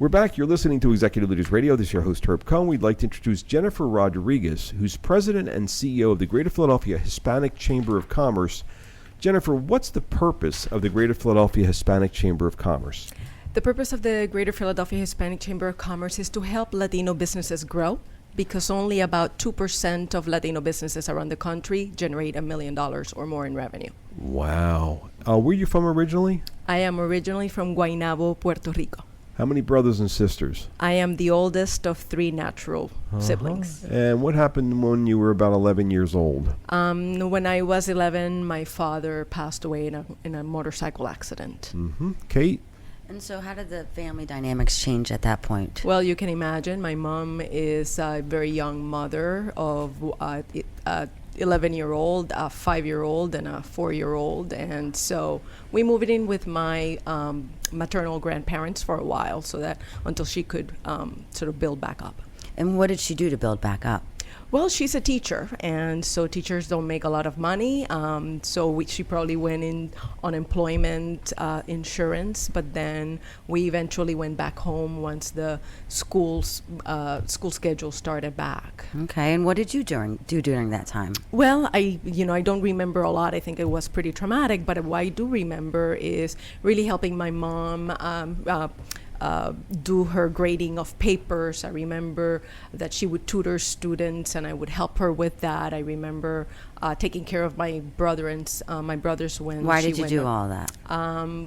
We're back. You're listening to Executive Leaders Radio. This is your host, Herb Cohn. We'd like to introduce Jennifer Rodriguez, who's president and CEO of the Greater Philadelphia Hispanic Chamber of Commerce. Jennifer, what's the purpose of the Greater Philadelphia Hispanic Chamber of Commerce? The purpose of the Greater Philadelphia Hispanic Chamber of Commerce is to help Latino businesses grow, because only about 2% of Latino businesses around the country generate $1 million or more in revenue. Wow. Where are you from originally? I am originally from Guaynabo, Puerto Rico. How many brothers and sisters? I am the oldest of 3 natural siblings. And what happened when you were about 11 years old? When I was 11, my father passed away in a motorcycle accident. Kate? And so how did the family dynamics change at that point? Well, you can imagine my mom is a very young mother of 11-year-old, a 5-year-old, and a 4-year-old. And so we moved in with my maternal grandparents for a while, so that until she could sort of build back up. And what did she do to build back up? Well, she's a teacher, and so teachers don't make a lot of money. She probably went in unemployment insurance, but then we eventually went back home once the school schedule started back. Okay, and what did you do during that time? Well, I don't remember a lot. I think it was pretty traumatic, but what I do remember is really helping my mom do her grading of papers. I remember that she would tutor students, and I would help her with that. I remember taking care of my brothers when. Why did you do all that?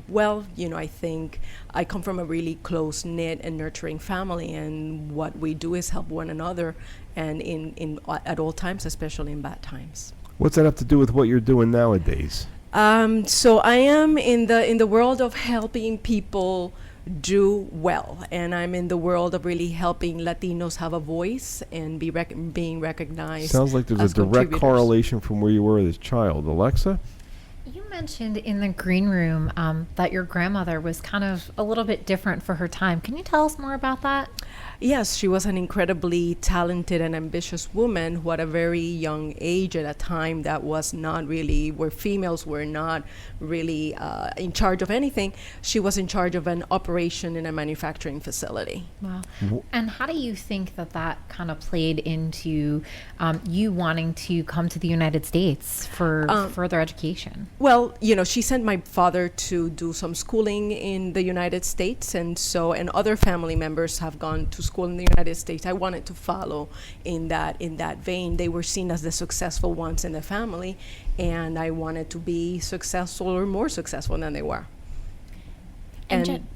Well, I think I come from a really close-knit and nurturing family, and what we do is help one another, and at all times, especially in bad times. What's that have to do with what you're doing nowadays? So I am in the world of helping people do well, and I'm in the world of really helping Latinos have a voice and being recognized. Sounds like there's a direct correlation from where you were as a child. Alexa? You mentioned in the green room that your grandmother was kind of a little bit different for her time. Can you tell us more about that? Yes, she was an incredibly talented and ambitious woman who at a very young age, at a time that was not really, where females were not really in charge of anything, she was in charge of an operation in a manufacturing facility. Wow. And how do you think that kind of played into you wanting to come to the United States for further education? Well, she sent my father to do some schooling in the United States, and other family members have gone to school in the United States. I wanted to follow in that vein. They were seen as the successful ones in the family, and I wanted to be successful or more successful than they were. And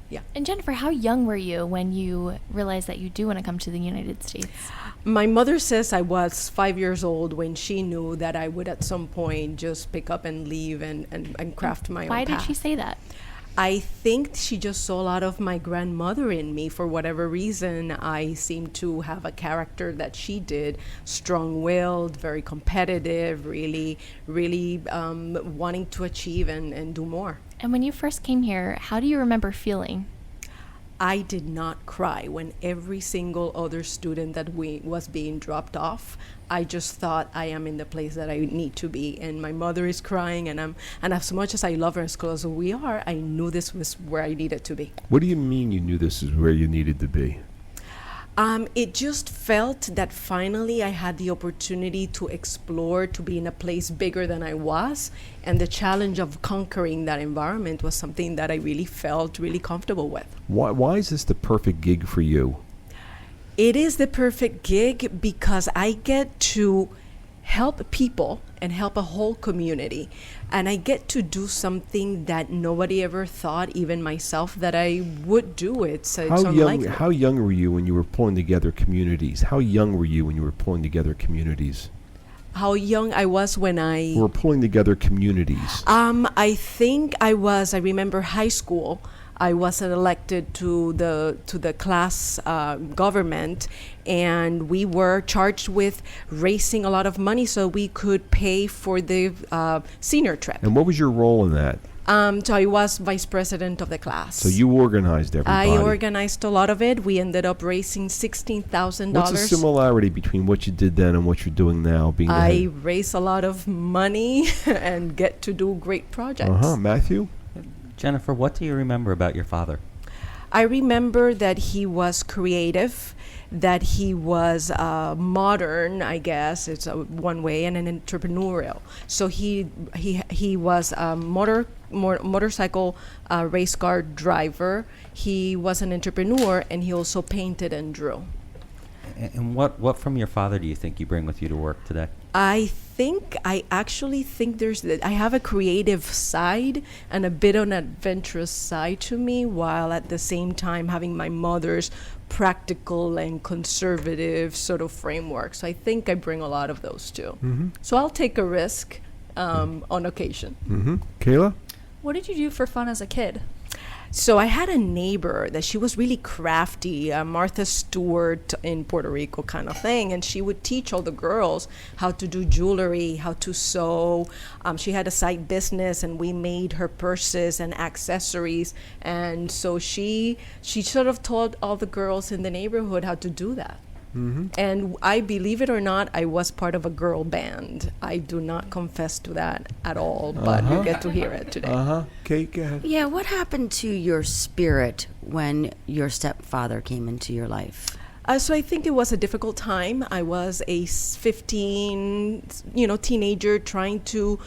Jennifer, how young were you when you realized that you do want to come to the United States? My mother says I was 5 years old when she knew that I would at some point just pick up and leave and craft my own path. Why did she say that? I think she just saw a lot of my grandmother in me. For whatever reason, I seemed to have a character that she did, strong-willed, very competitive, really wanting to achieve and do more. And when you first came here, how do you remember feeling? I did not cry when every single other student that was being dropped off. I just thought, I am in the place that I need to be, and my mother is crying, and as much as I love her, as close as we are, I knew this was where I needed to be. What do you mean you knew this is where you needed to be? It just felt that finally I had the opportunity to explore, to be in a place bigger than I was, and the challenge of conquering that environment was something that I really felt really comfortable with. Why is this the perfect gig for you? It is the perfect gig because I get to help people and help a whole community, and I get to do something that nobody ever thought, even myself, that I would do. It's unlikely. How young were you when you were pulling together communities? How young were you when you were pulling together communities? How young I was when I were pulling together communities. I think I remember high school. I was elected to the class government, and we were charged with raising a lot of money so we could pay for the senior trip. And what was your role in that? So I was vice president of the class. So you organized everybody. I organized a lot of it. We ended up raising $16,000. What's the similarity between what you did then and what you're doing now? I raise a lot of money and get to do great projects. Matthew? Jennifer, what do you remember about your father? I remember that he was creative, that he was modern, I guess it's one way, and an entrepreneurial. So he was a motorcycle race car driver. He was an entrepreneur, and he also painted and drew. And what from your father do you think you bring with you to work today? I actually think I have a creative side and a bit of an adventurous side to me, while at the same time having my mother's practical and conservative sort of framework. So I think I bring a lot of those too. Mm-hmm. So I'll take a risk on occasion. Mm-hmm. Kayla? What did you do for fun as a kid? So I had a neighbor that she was really crafty, Martha Stewart in Puerto Rico kind of thing, and she would teach all the girls how to do jewelry, how to sew. She had a side business, and we made her purses and accessories, and so she sort of taught all the girls in the neighborhood how to do that. Mm-hmm. And I, believe it or not, I was part of a girl band. I do not confess to that at all, but you get to hear it today. Kate, go ahead. Yeah, what happened to your spirit when your stepfather came into your life? So I think it was a difficult time. I was a 15, teenager trying to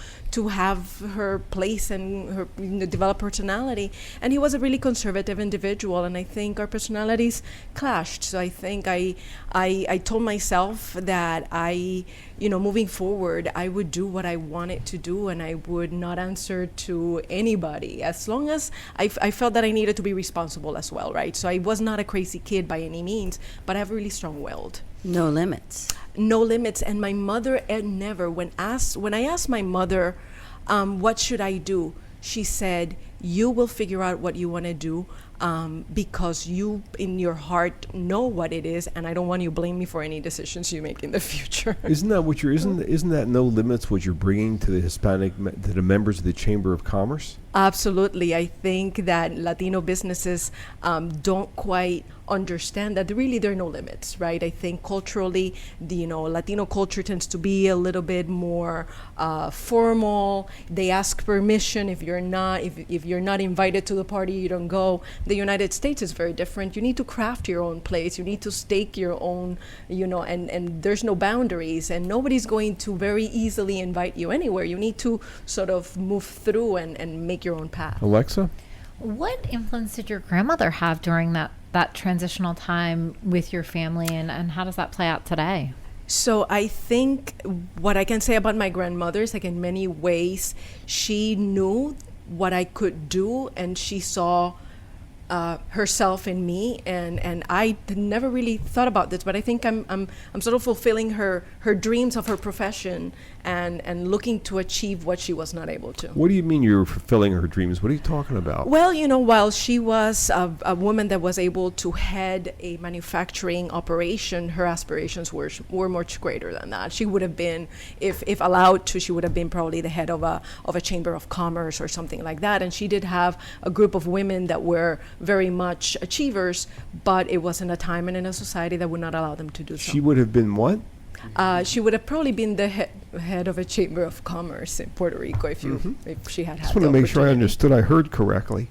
have her place and her develop personality. And he was a really conservative individual, and I think our personalities clashed. So I think I told myself that moving forward, I would do what I wanted to do, and I would not answer to anybody, as long as I felt that I needed to be responsible as well, right? So I was not a crazy kid by any means, but I have really strong-willed. No limits. No limits. And my mother never, when I asked my mother, what should I do? She said, you will figure out what you want to do, because you in your heart know what it is, and I don't want you to blame me for any decisions you make in the future. Isn't that no limits what you're bringing to the to the members of the Chamber of Commerce? Absolutely. I think that Latino businesses don't quite understand that really there are no limits, right? I think culturally, Latino culture tends to be a little bit more formal. They ask permission. If you're not invited to the party, you don't go. The United States is very different. You need to craft your own place. You need to stake your own, and there's no boundaries, and nobody's going to very easily invite you anywhere. You need to sort of move through and make your own path. Alexa? What influence did your grandmother have during that transitional time with your family, and how does that play out today? So I think what I can say about my grandmother is, like, in many ways, she knew what I could do, and she saw herself in me, and I never really thought about this, but I think I'm sort of fulfilling her dreams of her profession and looking to achieve what she was not able to. What do you mean you're fulfilling her dreams? What are you talking about? Well, while she was a woman that was able to head a manufacturing operation, her aspirations were much greater than that. She would have been, if allowed to, she would have been probably the head of a chamber of commerce or something like that. And she did have a group of women that were very much achievers, but it was in a time and in a society that would not allow them to do so. She would have been what? She would have probably been the head of a chamber of commerce in Puerto Rico if she had. Just want to make sure I understood. I heard correctly.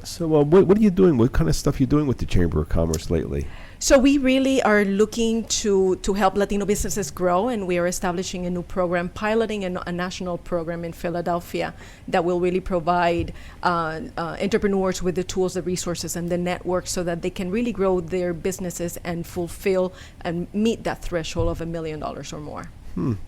So, what are you doing? What kind of stuff are you doing with the Chamber of Commerce lately? So we really are looking to help Latino businesses grow, and we are establishing a new program, piloting a national program in Philadelphia that will really provide entrepreneurs with the tools, the resources, and the network so that they can really grow their businesses and fulfill and meet that threshold of $1 million or more.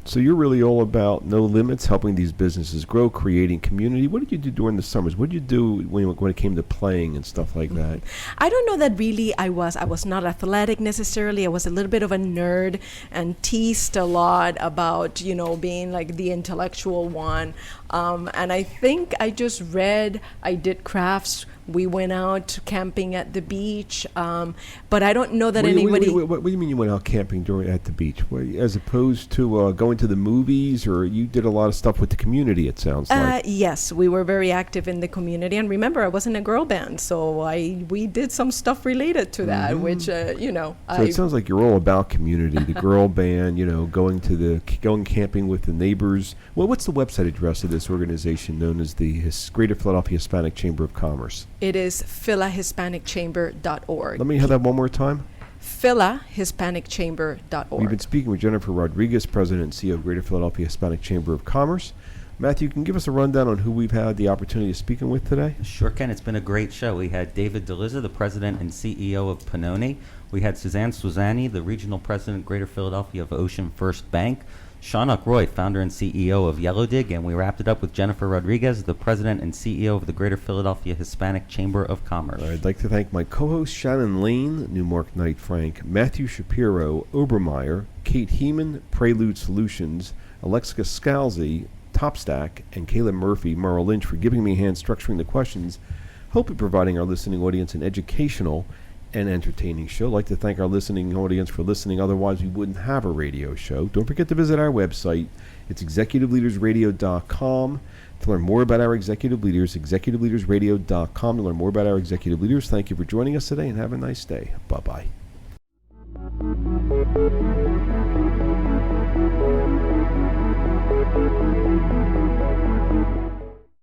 So you're really all about no limits, helping these businesses grow, creating community. What did you do during the summers? What did you do when it came to playing and stuff like that? I don't know that really I was not athletic necessarily. I was a little bit of a nerd and teased a lot about, being like the intellectual one. And I think I just read, I did crafts. We went out camping at the beach, but I don't know that anybody... What do you mean you went out camping at the beach? As opposed to going to the movies, or you did a lot of stuff with the community, it sounds like. Yes, we were very active in the community. And remember, I was in a girl band, so we did some stuff related to that, which, So it sounds like you're all about community, the girl band, going camping with the neighbors. Well, what's the website address of this organization known as the Greater Philadelphia Hispanic Chamber of Commerce? It is philahispanicchamber.org. Let me have that one more time. philahispanicchamber.org. We've been speaking with Jennifer Rodriguez, President and CEO of Greater Philadelphia Hispanic Chamber of Commerce. Matthew, can you give us a rundown on who we've had the opportunity of speaking with today? Sure can. It's been a great show. We had David DeLizza, the President and CEO of Panoni. We had Suzanne Suzzani, the Regional President, Greater Philadelphia of Ocean First Bank. Shaunak Roy, founder and CEO of Yellow Dig, and we wrapped it up with Jennifer Rodriguez, the President and CEO of the Greater Philadelphia Hispanic Chamber of Commerce. I'd like to thank my co-hosts Shannon Lane, Newmark Knight Frank, Matthew Shapiro, Obermayer, Kate Heeman, Prelude Solutions, Alexa Scalzi, Topstack, and Caleb Murphy, Merrill Lynch, for giving me a hand structuring the questions, hopefully providing our listening audience an educational and entertaining show. I'd like to thank our listening audience for listening. Otherwise, we wouldn't have a radio show. Don't forget to visit our website. It's executiveleadersradio.com. To learn more about our executive leaders, executiveleadersradio.com. To learn more about our executive leaders, thank you for joining us today and have a nice day. Bye-bye.